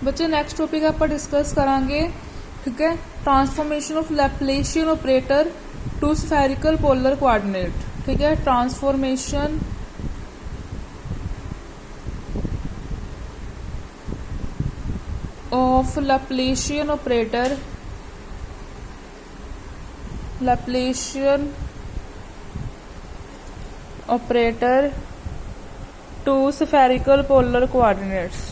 बच्चे next topic आप discuss करांगे, ठीक है, transformation of Laplacian operator to spherical polar coordinate. ठीक है, transformation of Laplacian operator to spherical polar coordinates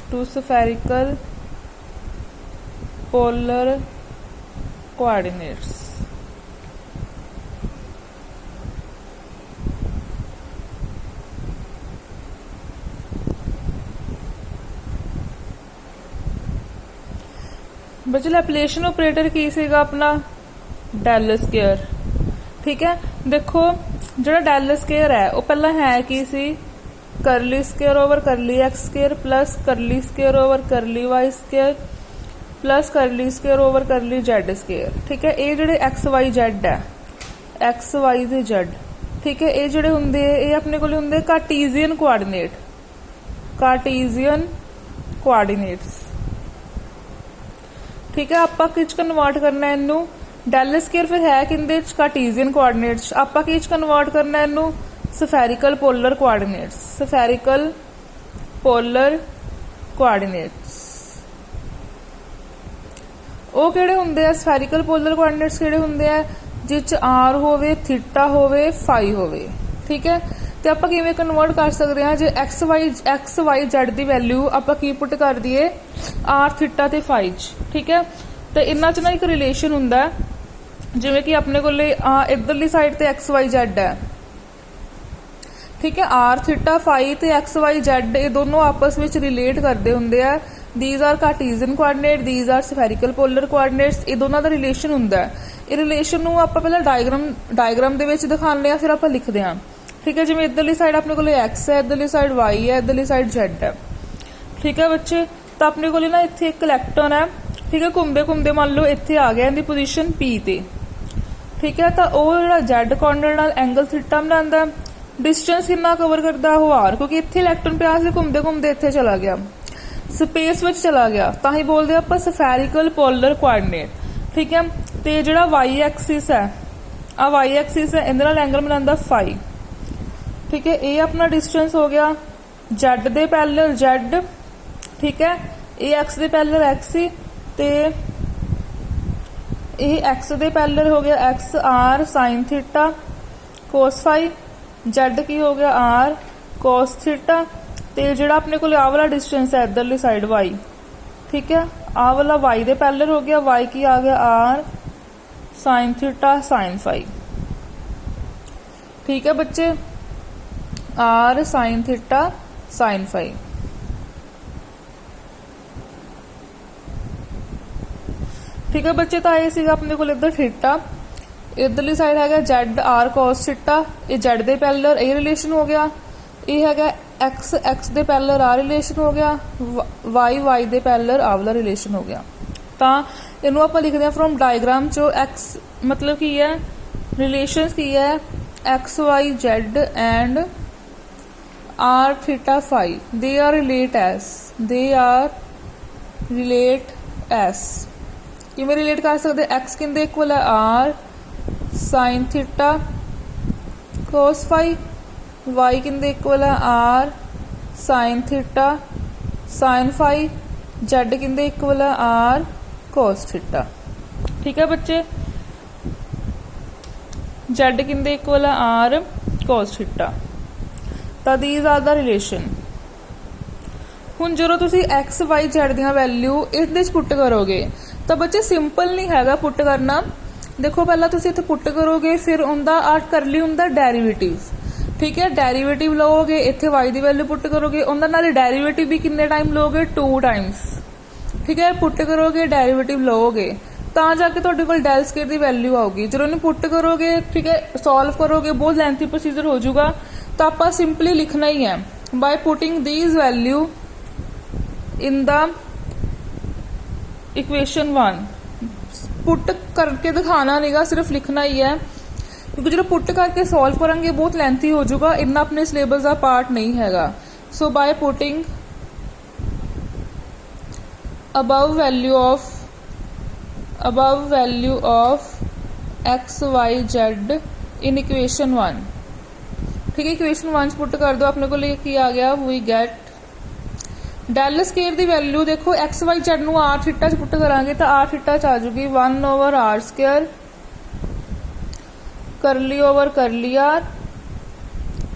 बच्चे लैप्लेशियन ऑपरेटर की सीगा अपना डेल स्केयर। ठीक है, देखो जो डेल स्केयर है वो पहला है कि c curly square over curly x square plus curly square over curly y square plus curly square over curly z square. ठीक है, ये जोड़े एक्स वाई जेड है, एक्स वाई ते जेड, ठीक है, ये जोड़े होंगे ये अपने को होंगे कार्टीजियन कोआर्डिनेट्स। ठीक है, आपां किच कन्वर्ट करना है इनू डेल स्केयर फिर है किंदे कार्टीजियन कोआर्डिनेट्स, आपां किच कन्वर्ट करना है इनू स्फेरिकल पोलर कोआर्डिनेट्स। ਉਹ ਕਿਹੜੇ ਹੁੰਦੇ ਆ ਸਫੈਰੀਕਲ ਪੋਲਰ ਕੋਆਰਡੀਨੇਟਸ ਕਿਹੜੇ ਹੁੰਦੇ ਆ ਜਿਸ ਚ r ਹੋਵੇ ਥੀਟਾ ਹੋਵੇ ਫਾਈ ਹੋਵੇ। ਠੀਕ ਹੈ, ਤੇ ਆਪਾਂ ਕਿਵੇਂ ਕਨਵਰਟ ਕਰ ਸਕਦੇ ਹਾਂ ਜੇ x y z ਦੀ ਵੈਲਿਊ ਆਪਾਂ ਕੀ ਪੁੱਟ ਕਰ ਦਈਏ r ਥੀਟਾ ਤੇ ਫਾਈ ਚ। ਠੀਕ ਹੈ, ਤੇ ਇਹਨਾਂ ਚ ਨਾ ਇੱਕ ਰਿਲੇਸ਼ਨ ਹੁੰਦਾ ਜਿਵੇਂ ਕਿ ਆਪਣੇ ਕੋਲੇ ਇਧਰਲੀ ਸਾਈਡ ਤੇ x y z ਹੈ। ਠੀਕ ਹੈ, r ਥੀਟਾ ਫਾਈ ਤੇ x y z ਇਹ ਦੋਨੋਂ ਆਪਸ ਵਿੱਚ ਰਿਲੇਟ ਕਰਦੇ ਹੁੰਦੇ ਆ। these are cartesian coordinate, these are spherical polar coordinates। ਇਹ ਦੋਨਾਂ ਦਾ ਰਿਲੇਸ਼ਨ ਹੁੰਦਾ ਹੈ। ਇਹ ਰਿਲੇਸ਼ਨ ਨੂੰ ਆਪਾਂ ਪਹਿਲਾਂ ਡਾਇਗਰਾਮ ਦੇ ਵਿੱਚ ਦਿਖਾਉਂਦੇ ਆ, ਫਿਰ ਆਪਾਂ ਲਿਖਦੇ ਆ। ਠੀਕ ਹੈ, ਜਿਵੇਂ ਇਧਰਲੀ ਸਾਈਡ ਆਪਣੇ ਕੋਲੇ x ਹੈ, ਇਧਰਲੀ ਸਾਈਡ y ਹੈ, ਇਧਰਲੀ ਸਾਈਡ z ਹੈ। ਠੀਕ ਹੈ ਬੱਚੇ, ਤਾਂ ਆਪਣੇ ਕੋਲੇ ਨਾ ਇੱਥੇ ਇੱਕ ਇਲੈਕਟ੍ਰੋਨ ਹੈ। ਠੀਕ ਹੈ, ਘੁੰਮਦੇ ਮੰਨ ਲਓ ਇੱਥੇ ਆ ਗਿਆ ਇਹਦੀ ਪੋਜੀਸ਼ਨ p ਤੇ। ਠੀਕ ਹੈ, ਤਾਂ ਉਹ ਜਿਹੜਾ z ਕੋਆਰਡੀਨੇਟ ਨਾਲ ਐਂਗਲ ਥੀਟਾ ਬਣਾਉਂਦਾ। डिस्टेंस कितना कवर करता है वो r, क्योंकि इत्थे इलेक्ट्रॉन पिया से घूमते इत्थे चला गया, स्पेस विच चला गया, तां ही बोलते आपां स्फेरिकल पोलर कोआर्डिनेट। ठीक है, ते जिहड़ा y एक्सिस है y एक्सिस है इहदे नाल एंगल बनांदा फाई। ठीक है, ये अपना डिस्टेंस हो गया z दे पैरेलल z। ठीक है, ये x दे पैरेलल x सी ते ये x दे पैरेलल हो गया x r sin theta cos phi, z की हो गया आर कोस थीटा, ते जिहड़ा अपने को आ वाला डिस्टेंस है इधरली साइड वाई। ठीक है, आ वाला वाई दे पैरेलल हो गया, वाई की आ गया r sine theta sine phi. ठीक है बच्चे, r sine theta sine phi. ठीक है बच्चे, तो ये सीगा अपने को इधर थीटा, इधरली साइड है जेड आर कोस थीटा, ये जेड दे पैरेलल ये रिलेशन हो गया, ये है एक्स दे पैरेलल आ रिलेशन हो गया, वाई दे पैरेलल आ वाला रिलेशन हो गया। तो इनू आप लिखते हैं फ्रॉम डायग्राम चो एक्स मतलब की है रिलेशंस की है x y z and r theta phi, they are relate as. किवें रिलेट कर सकते, एक्स किंदे इक्वल है r sine theta cos phi, y किंदे इक्वल है r sine theta sine phi, z किंदे इक्वल है आर कोस थीटा। ठीक है बच्चे, जेड किंदे इक्वल है आर कोस थीटा। तो दीज आर द रिलेशन। हुण जो तुसी एक्स वाई जेड दी वैल्यू इहदे पुट करोगे तो बच्चे सिंपल नहीं हैगा पुट करना। देखो पहला तुसी इत्थे पुट करोगे, फिर उनका करली उनका डेरीवेटिव। ठीक है, डेरीवेटिव लोगे, इत्थे वाई दी वैल्यू पुट करोगे, उनका नाल डेरीवेटिव भी किन्ने टाइम लोगे 2 टाइम्स। ठीक है, पुट करोगे डेरीवेटिव लोगे तां जाके तुहाडे कोल डेल स्केयर दी वैल्यू आऊगी। जो उन्हें पुट करोगे, ठीक है, सॉल्व करोगे, बहुत लेंथी प्रोसीजर हो जाऊगा, तो आपां सिंपली लिखना ही है by putting these value in the equation 1। Put करके दिखाना नहीं गा, सिर्फ लिखना ही है, क्योंकि जो पुट करके सॉल्व करेंगे बहुत लेंथी हो जाएगा, इतना अपने सिलेबस का पार्ट नहीं हैगा। So by putting above value of x y z in equation 1। ठीक है, इक्वेशन 1 पुट कर दो, अपने को की आ गया, वी गेट डेल स्केयर की वैल्यू देखो एक्स वाई जेड नू आर थीटा च पुट करांगे तो आर थीटा च आ जाऊगी 1/r square curly over curly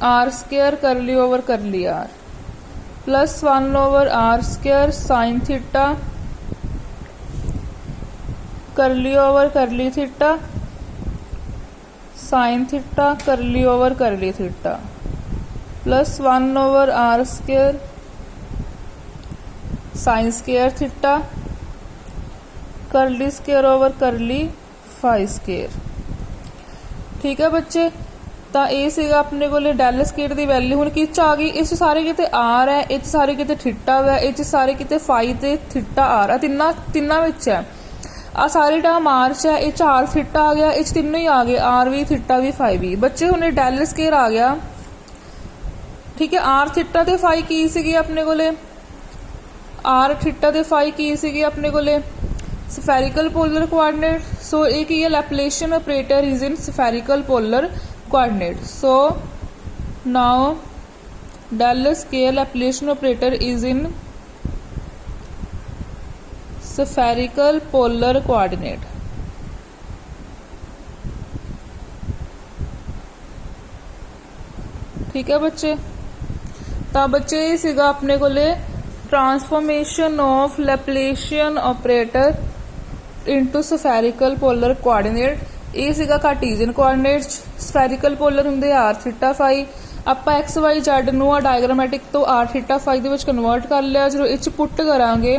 r square curly over curly r plus 1/r square sine theta curly over curly theta sine theta curly over curly theta plus 1/r square sine square theta curly square over curly phi square. ठीक है बच्चे, तो ये सीगा अपने को del square की value हुण किस आ गई, इस सारे किते आर है, इस सारे किते थीटा है, इस सारे किते फाई ते थीटा आर है, तिन्ना विच है। आ सारे टर्म आर च है, इस आर थीटा आ गया, इस तीनों ही आ गए, आर भी थीटा भी फाई भी। बच्चे हुणे डेल स्केयर आ गया। ठीक है, आर थीटा ते फाई की सीगी अपने कोले, आर थीटा ते फाई की सीगी अपने कोले स्फेरिकल पोलर कोआर्डिनेट। सो ये की है, Laplacian operator is in spherical polar coordinate. So now del square Laplacian operator is in spherical polar coordinate. ठीक है बच्चे, तो बच्चे ये सीगा अपने कोले transformation of Laplacian operator into spherical polar coordinate. ये सीगा कार्टीजियन कोआर्डिनेट, स्फेरिकल पोलर हुंदे आर थीटा फाई। आपां एक्स वाई जेड नूं डायग्रामेटिक तो आर थीटा फाई दे विच कन्वर्ट कर लिया। जो इच पुट करांगे,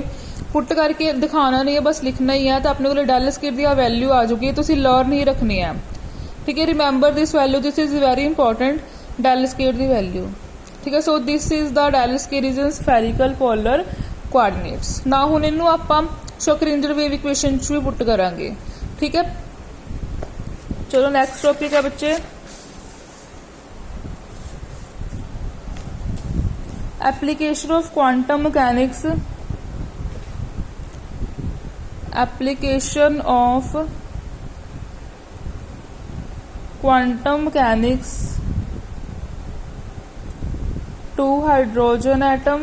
पुट करके दिखाना नहीं है, बस लिखना ही है, तो अपने को डेल स्केयर दी वैल्यू आ जाऊगी, तुसीं लर्न ही रखनी है। ठीक है, remember this value, this is very important, del square दी वैल्यू। ठीक है, so this is the del square is in spherical polar coordinates. ना हुण इनू आपां शोक्रिंजर वेव इक्वेशन च भी पुट करांगे। ठीक है, चलो नैक्सट टॉपिक है बच्चे application of quantum mechanics. Application of quantum mechanics to hydrogen atom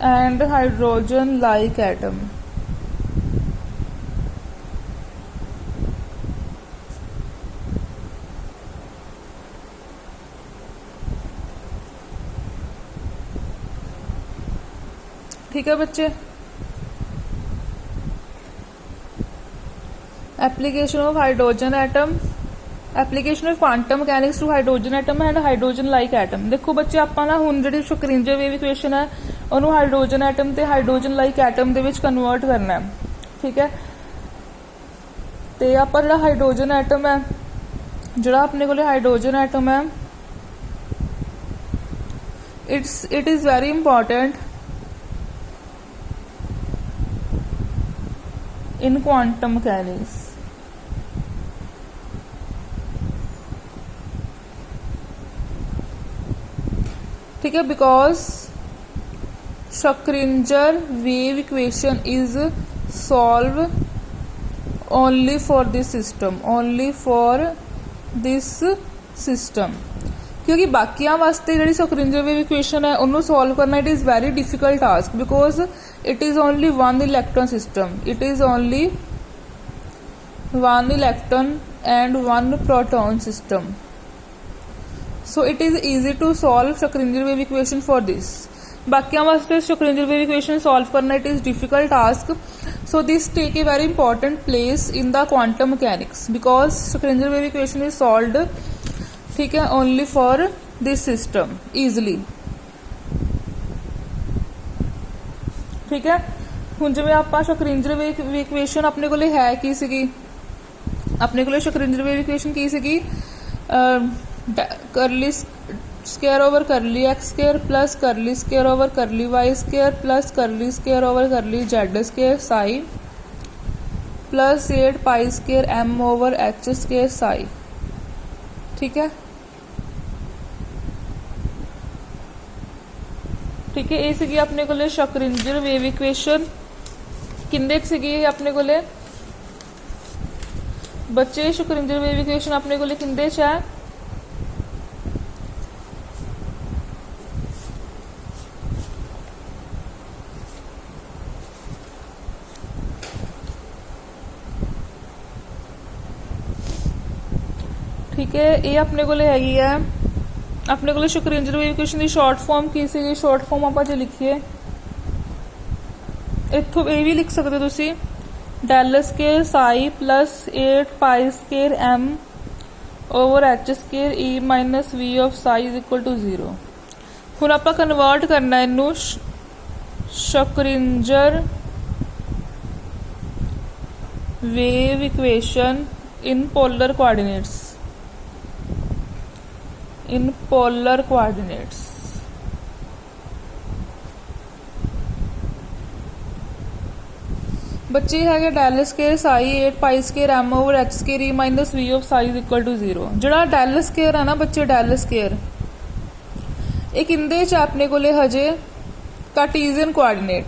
and hydrogen like atom। ठीक है बच्चे, application of hydrogen atom, application of quantum mechanics to hydrogen atom and hydrogen like atom. देखो बच्चे आपां ना हुण जिहड़ी शोक्रिंजर वेव इक्वेशन है उन्होंने हाइड्रोजन एटम ते हाइड्रोजन लाइक एटम दे विच कन्वर्ट करना है। ठीक है, ते आपां जिहड़ा हाइड्रोजन एटम है, जिहड़ा अपने कोल हाइड्रोजन एटम है, it is very important in quantum mechanics. ठीक है, because Schrödinger wave equation is solve only for this system, only for this system. क्योंकि बाकियां वास्ते जिहड़ी शोक्रिंजर वेव इक्वेशन है उन्होंने सॉल्व करना it is very difficult task, because it is only one electron system, it is only one electron and one proton system. So it is easy to solve Shokringer wave equation for this. बाकियां वास्ते Shokringer wave equation solve करना it is difficult task. So this take a very important place in the quantum mechanics because Shokringer wave equation is solved, ठीक है, only for this system easily। ठीक है, हुण जिवें आपां Shokringer wave equation अपने कोले है की सीगी, अपने कोले Shokringer wave equation की सीगी, curly square over curly x square plus curly square over curly y square plus curly square over curly z square psi plus 8 pi square m over h square psi. ठीक है, ठीक है। ये सीगी अपने कोले शक्रिंजर wave equation, किंदे सीगी अपने कोले बच्चे शक्रिंजर वेव इक्वेशन अपने कोले किंदे च है, ठीक है। ये अपने कोले हैगी है अपने कोले शक्रिंजर वेव इक्वेशन की शॉर्ट फॉर्म की सी, शॉर्ट फॉर्म आप जो लिखिए इतों ये भी लिख सकते तुसी del square psi plus 8 pi square m over h square e minus v of psi is equal to 0। हुण आपां कन्वर्ट करना इनू Schrödinger wave equation in polar coordinates, in polar coordinates. बच्चे है del square psi 8 pi square m over h square e minus v of psi is equal to 0। जो del square है ना बच्चे, डेल स्केयर ये किंदे च अपने कोले हजे कार्टीजियन कोआर्डिनेट,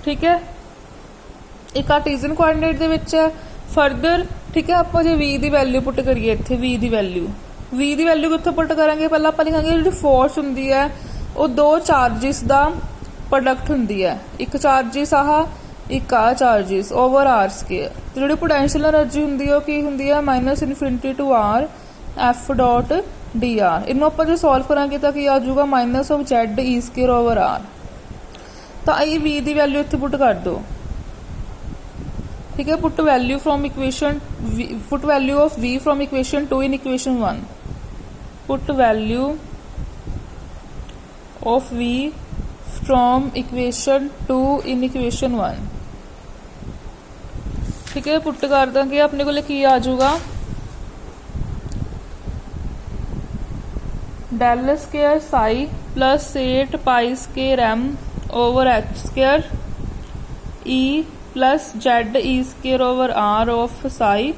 ठीक है। एक कार्टीजियन कोआर्डिनेट दे विच है फरदर, ठीक है। आप जो वी की वैल्यू पुट करिए इत्थे, वी की वैल्यू कितों पुट करांगे, पहला आप लिखांगे जो फोर्स हुंदी है वो दो चार्जिस का प्रोडक्ट हुंदी है, एक चार्जिस आह एक आ चार्जिस ओवर आर स्केयर। तो जी पोटेंशियल एनर्जी हुंदी है की हुंदी है minus infinity to r f dot d r. इनू आप जो सॉल्व करांगे तो की आ जाऊगा minus of z e square over r. तो ये वी की वैल्यू इत्थे पुट कर दो, ठीक है। Put value from equation, put value of v from equation 2 in equation 1, put value of v from equation 2 in equation 1, ठीक है। पुट कर देंगे अपने को की आ जाऊगा del square psi plus 8 pi square m over h square E plus z e square over r of psi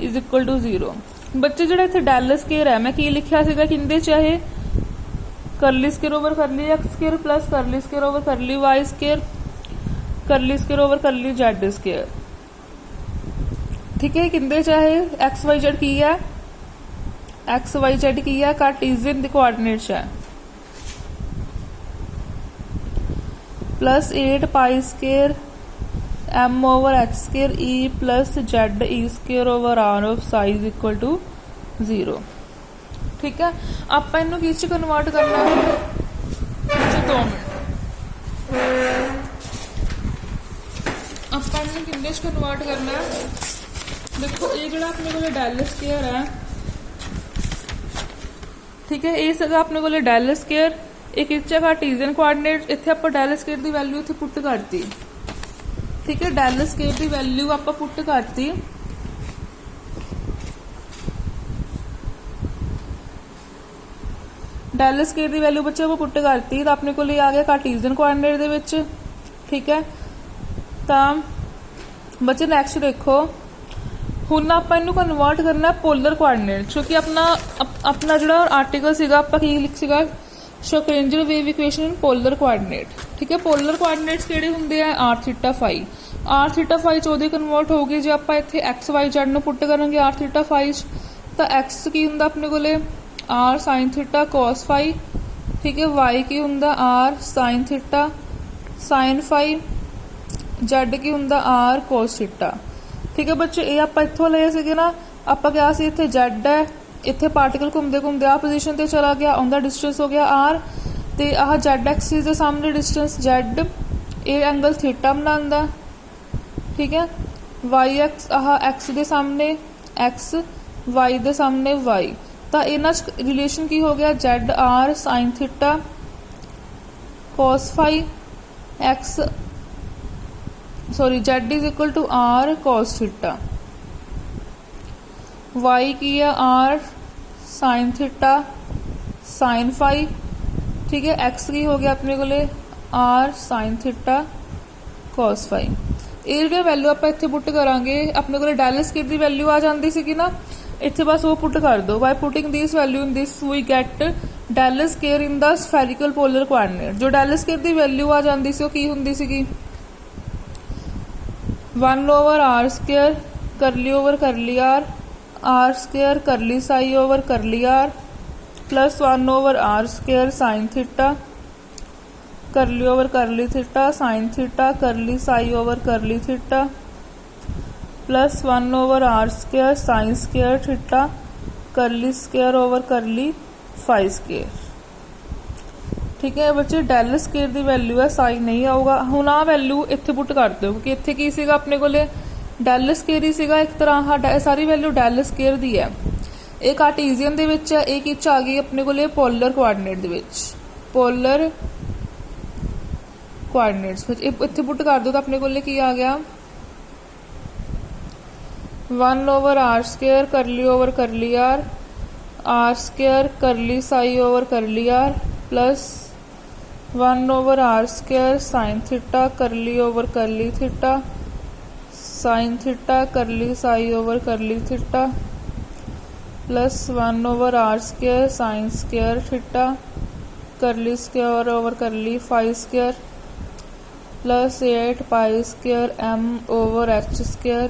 is equal to 0। बच्चे जो इतने डेल स्केयर है मैं की लिखा सीगा किंदे चाहे curly square over curly x square plus curly square over curly y square, curly square over curly z square, ठीक है। किंदे चाहे एक्स वाई जेड की है, एक्स वाई जेड की है कार्टीजियन कोआर्डिनेट्स है plus 8 pi square m over h square E plus z e square over r of psi equal to 0, ठीक है। आप इनू किस कन्वर्ट करना है, 2 मिनट आप इनू किन्ने कन्वर्ट करना है। देखो ये जो अपने को डेल स्केयर है, ठीक है, ये सगा अपने को डेल स्केयर एक इच कार्टीजियन कोआर्डिनेट, इत्थे आप डेल स्केयर की वैल्यू इत्थे पुट करती, ठीक है। डेल स्केयर की वैल्यू आप पुट करती, डेल स्केयर की वैल्यू बच्चे आप पुट करती तो अपने को आ गया कार्टीजियन कोआर्डिनेट दे विच, ठीक है। तो बच्चे नैक्सट देखो हुण आप इनू कन्वर्ट करना पोलर कोआर्डिनेट, क्योंकि अपना जो आर्टिकल सीगा आप लिख सीगा Schrödinger wave equation in polar coordinate, ठीक है। पोलर कोआर्डिनेट्स किहड़े हुंदे आ r theta phi, r theta phi 14 convert होगी जो आप इत्थे एक्स वाई जेड नूं पुट करांगे आर थीटा फाई तो एक्स की हुंदा अपने कोले r sine theta cos phi, ठीक है। वाई की हुंदा r sine theta sine phi, z की हुंदा आर कॉस थीटा, ठीक है बच्चे। ये आप इत्थों लए सीगे ना, आप क्या सी इत्थे जेड है, इत्थे पार्टिकल घूमते घूमते आ पोजीशन ते चला गया, उनका डिस्टेंस हो गया आर, ते आह जेड एक्सिस के सामने डिस्टेंस जेड, ये एंगल थीटा बनांदा, ठीक है। वाई एक्स आह एक्स के सामने एक्स, वाई के सामने वाई, तो इन्हां च रिलेशन की हो गया z r sine theta cos phi x, sorry z is equal to r cos theta, y की है r sine theta sine phi, ठीक है। एक्स की हो गया अपने को r sine theta cos phi. ये जो वैल्यू आप इत्थे पुट करांगे अपने को डेल स्केयर की वैल्यू आ जाती सी ना, इत्थे बस वो पुट कर दो। By putting this value in this we get del square in the spherical polar coordinate. जो डेल स्केयर की वैल्यू आ जाती सी, की हुंदी सीगी 1/r square curly over curly r square curly psi over curly r plus 1/r square sine theta curly over curly theta sine theta curly psi over curly theta plus 1/r square sine square theta curly square over curly phi square. ठीक है बच्चे, del square की value है, sine नहीं आऊगा। हुण आ value इत्थे put कर दो, क्योंकि इत्थे की सीगा अपने कोले डेल स्केयर ही सीगा एक तरह, सारी वैल्यू डेल स्केयर दी है। ये कार्टेशियन दे विच है, एक किच आ गई अपने कोले पोलर कोआर्डिनेट दे विच, पोलर कोआर्डिनेट्स इत्थे पुट कर दो तो अपने कोले की आ गया 1/r square curly over curly r square curly psi over curly r plus 1/r square sine theta curly over curly theta sine theta curly psi over curly theta plus 1/r square sine square theta curly square over curly phi square plus 8 pi square m over h square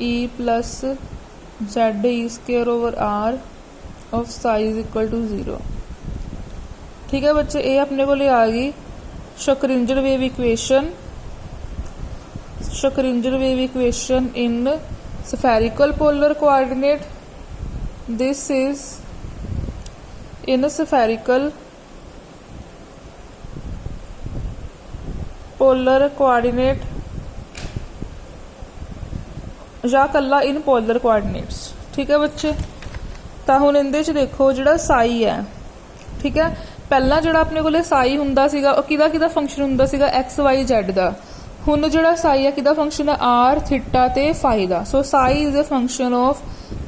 e plus z e square over r of psi is equal to 0। ठीक है बच्चे, ये अपने को आ गई Schrödinger wave equation, Schrödinger wave equation in spherical polar coordinate. This is in spherical polar coordinate या कला इन पोलर कोआर्डिनेट्स। ठीक है बच्चे, तो हुण इहदे च देखो जिहड़ा साई है, ठीक है, पहला जिहड़ा अपने कोले साई हुंदा सीगा ओह किहदा फंक्शन हुंदा सीगा एक्स वाई जेड दा। हुण जिहड़ा साई है किहदा फंक्शन है आर थीटा ते फाई दा। So psi is a function of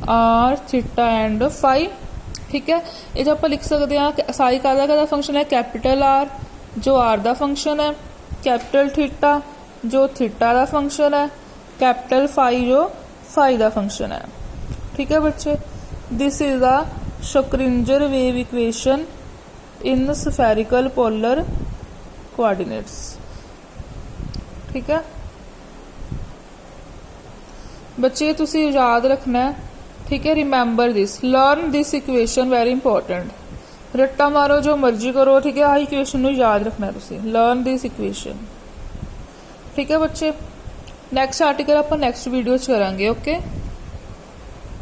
r theta and phi. ठीक है, ये आपां लिख सकते हैं साई काहदा फंक्शन है, कैपिटल आर जो आर दा फंक्शन है, कैपिटल थीटा जो थीटा दा फंक्शन है, कैपिटल फाई जो फाई दा फंक्शन है। ठीक है बच्चे, this is a Schrödinger wave equation in spherical polar coordinates. ठीक है बच्चे, तुसी याद रखना है। ठीक है, remember this, learn this equation, very important. रट्टा मारो जो मर्जी करो, ठीक है, आ इक्वेशन नू याद रखना है तुसी, लर्न दिस इक्वेशन। ठीक है बच्चे, नैक्सट आर्टिकल आप नैक्सट वीडियो च करांगे। ओके।